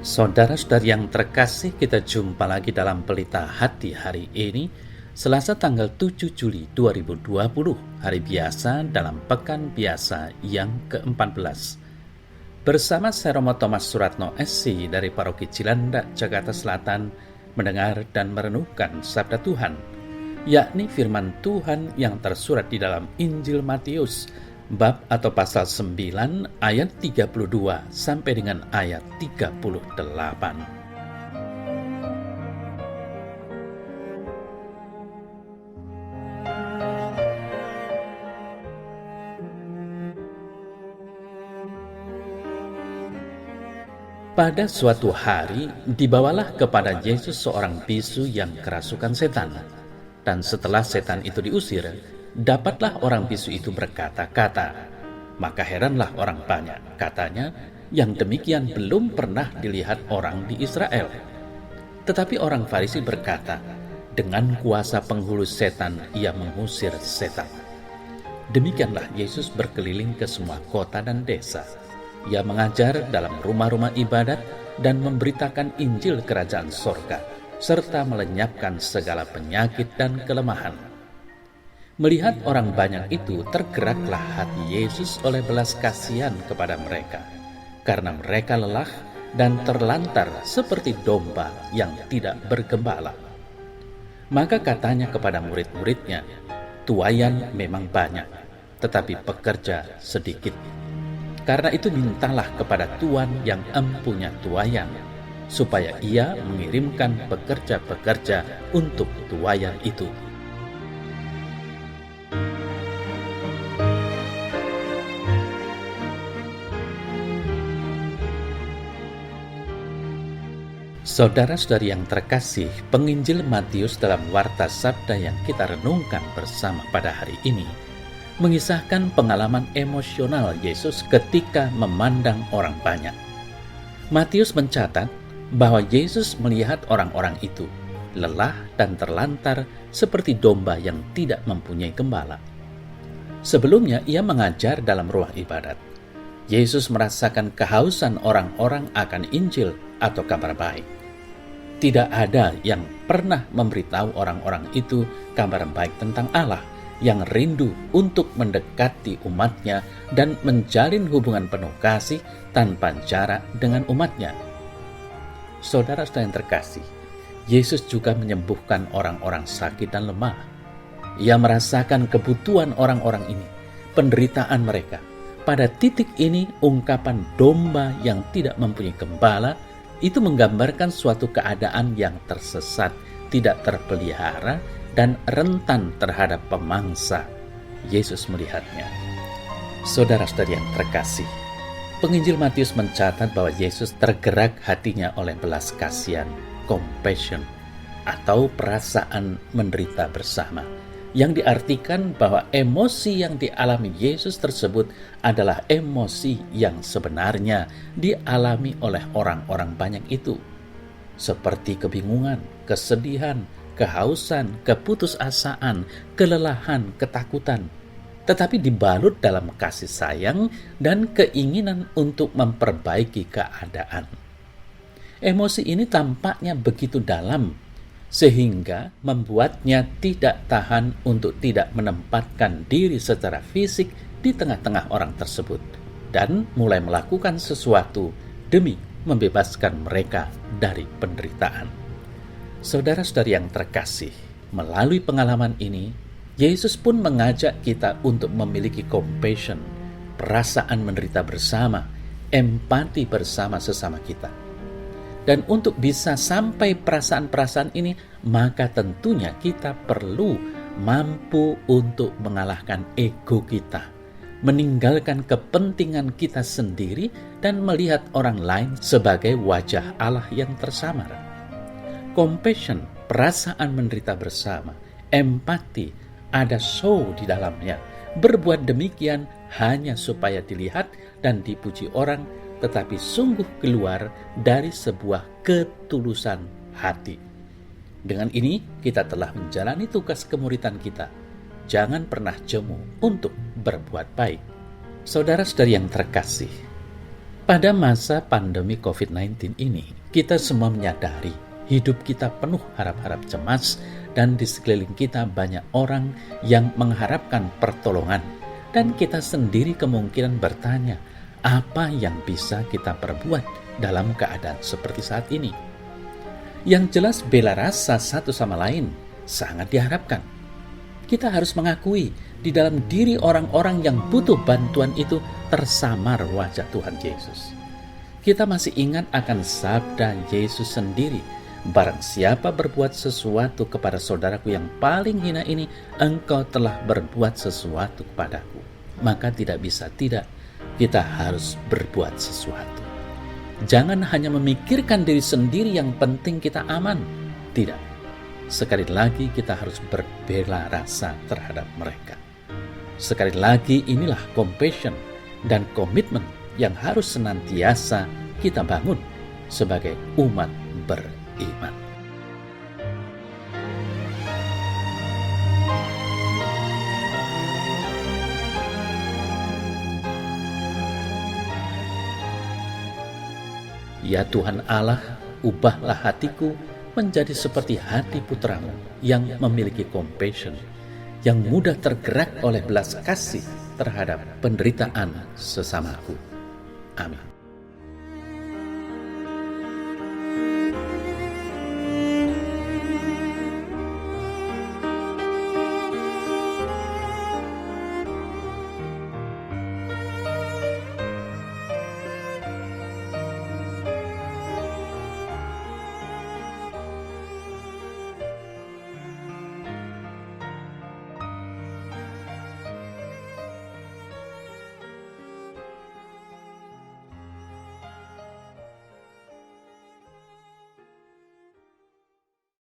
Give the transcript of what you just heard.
Saudara-saudari yang terkasih, kita jumpa lagi dalam Pelita Hati hari ini, Selasa tanggal 7 Juli 2020, hari biasa dalam Pekan Biasa yang ke-14. Bersama saya Romo Thomas Suratno SC dari Paroki Cilandak, Jakarta Selatan, mendengar dan merenungkan Sabda Tuhan, yakni firman Tuhan yang tersurat di dalam Injil Matius, bab atau pasal 9 ayat 32 sampai dengan ayat 38. Pada suatu hari, dibawalah kepada Yesus seorang bisu yang kerasukan setan. Dan setelah setan itu diusir, dapatlah orang bisu itu berkata-kata. Maka heranlah orang banyak, katanya, yang demikian belum pernah dilihat orang di Israel. Tetapi orang Farisi berkata, dengan kuasa penghulu setan ia mengusir setan. Demikianlah Yesus berkeliling ke semua kota dan desa. Ia mengajar dalam rumah-rumah ibadat dan memberitakan Injil Kerajaan Sorga, serta melenyapkan segala penyakit dan kelemahan. Melihat orang banyak itu, tergeraklah hati Yesus oleh belas kasihan kepada mereka, karena mereka lelah dan terlantar seperti domba yang tidak bergembala. Maka katanya kepada murid-muridnya, tuaian memang banyak, tetapi pekerja sedikit. Karena itu mintalah kepada Tuan yang empunya tuaian, supaya ia mengirimkan pekerja-pekerja untuk tuaian itu. Saudara-saudari yang terkasih, penginjil Matius dalam warta sabda yang kita renungkan bersama pada hari ini mengisahkan pengalaman emosional Yesus ketika memandang orang banyak. Matius mencatat bahwa Yesus melihat orang-orang itu lelah dan terlantar seperti domba yang tidak mempunyai gembala. Sebelumnya ia mengajar dalam rumah ibadat. Yesus merasakan kehausan orang-orang akan Injil atau kabar baik. Tidak ada yang pernah memberitahu orang-orang itu kabar baik tentang Allah yang rindu untuk mendekati umatnya dan menjalin hubungan penuh kasih tanpa jarak dengan umatnya. Saudara-saudara yang terkasih, Yesus juga menyembuhkan orang-orang sakit dan lemah. Ia merasakan kebutuhan orang-orang ini, penderitaan mereka. Pada titik ini, ungkapan domba yang tidak mempunyai gembala itu menggambarkan suatu keadaan yang tersesat, tidak terpelihara, dan rentan terhadap pemangsa. Yesus melihatnya. Saudara-saudari yang terkasih, penginjil Matius mencatat bahwa Yesus tergerak hatinya oleh belas kasihan, compassion, atau perasaan menderita bersama, yang diartikan bahwa emosi yang dialami Yesus tersebut adalah emosi yang sebenarnya dialami oleh orang-orang banyak itu, seperti kebingungan, kesedihan, kehausan, keputusasaan, kelelahan, ketakutan, tetapi dibalut dalam kasih sayang dan keinginan untuk memperbaiki keadaan. Emosi ini tampaknya begitu dalam, sehingga membuatnya tidak tahan untuk tidak menempatkan diri secara fisik di tengah-tengah orang tersebut, dan mulai melakukan sesuatu demi membebaskan mereka dari penderitaan. Saudara-saudari yang terkasih, melalui pengalaman ini, Yesus pun mengajak kita untuk memiliki compassion, perasaan menderita bersama, empati bersama sesama kita. Dan untuk bisa sampai perasaan-perasaan ini, maka tentunya kita perlu mampu untuk mengalahkan ego kita, meninggalkan kepentingan kita sendiri dan melihat orang lain sebagai wajah Allah yang tersamar. Compassion, perasaan menderita bersama, empati, ada show di dalamnya. Berbuat demikian hanya supaya dilihat dan dipuji orang, tetapi sungguh keluar dari sebuah ketulusan hati. Dengan ini, kita telah menjalani tugas kemuridan kita. Jangan pernah jemu untuk berbuat baik. Saudara-saudari yang terkasih, Pada masa pandemi COVID-19 ini, kita semua menyadari hidup kita penuh harap-harap cemas dan di sekeliling kita banyak orang yang mengharapkan pertolongan. Dan kita sendiri kemungkinan bertanya, apa yang bisa kita perbuat dalam keadaan seperti saat ini? Yang jelas bela rasa satu sama lain sangat diharapkan. Kita harus mengakui di dalam diri orang-orang yang butuh bantuan itu tersamar wajah Tuhan Yesus. Kita masih ingat akan sabda Yesus sendiri, barang siapa berbuat sesuatu kepada saudaraku yang paling hina ini, engkau telah berbuat sesuatu kepadaku. Maka tidak bisa tidak, kita harus berbuat sesuatu. Jangan hanya memikirkan diri sendiri yang penting kita aman. Tidak. Sekali lagi kita harus berbela rasa terhadap mereka. Sekali lagi inilah compassion dan komitmen yang harus senantiasa kita bangun sebagai umat beriman. Ya Tuhan Allah, ubahlah hatiku menjadi seperti hati putramu yang memiliki compassion, yang mudah tergerak oleh belas kasih terhadap penderitaan sesamaku. Amin.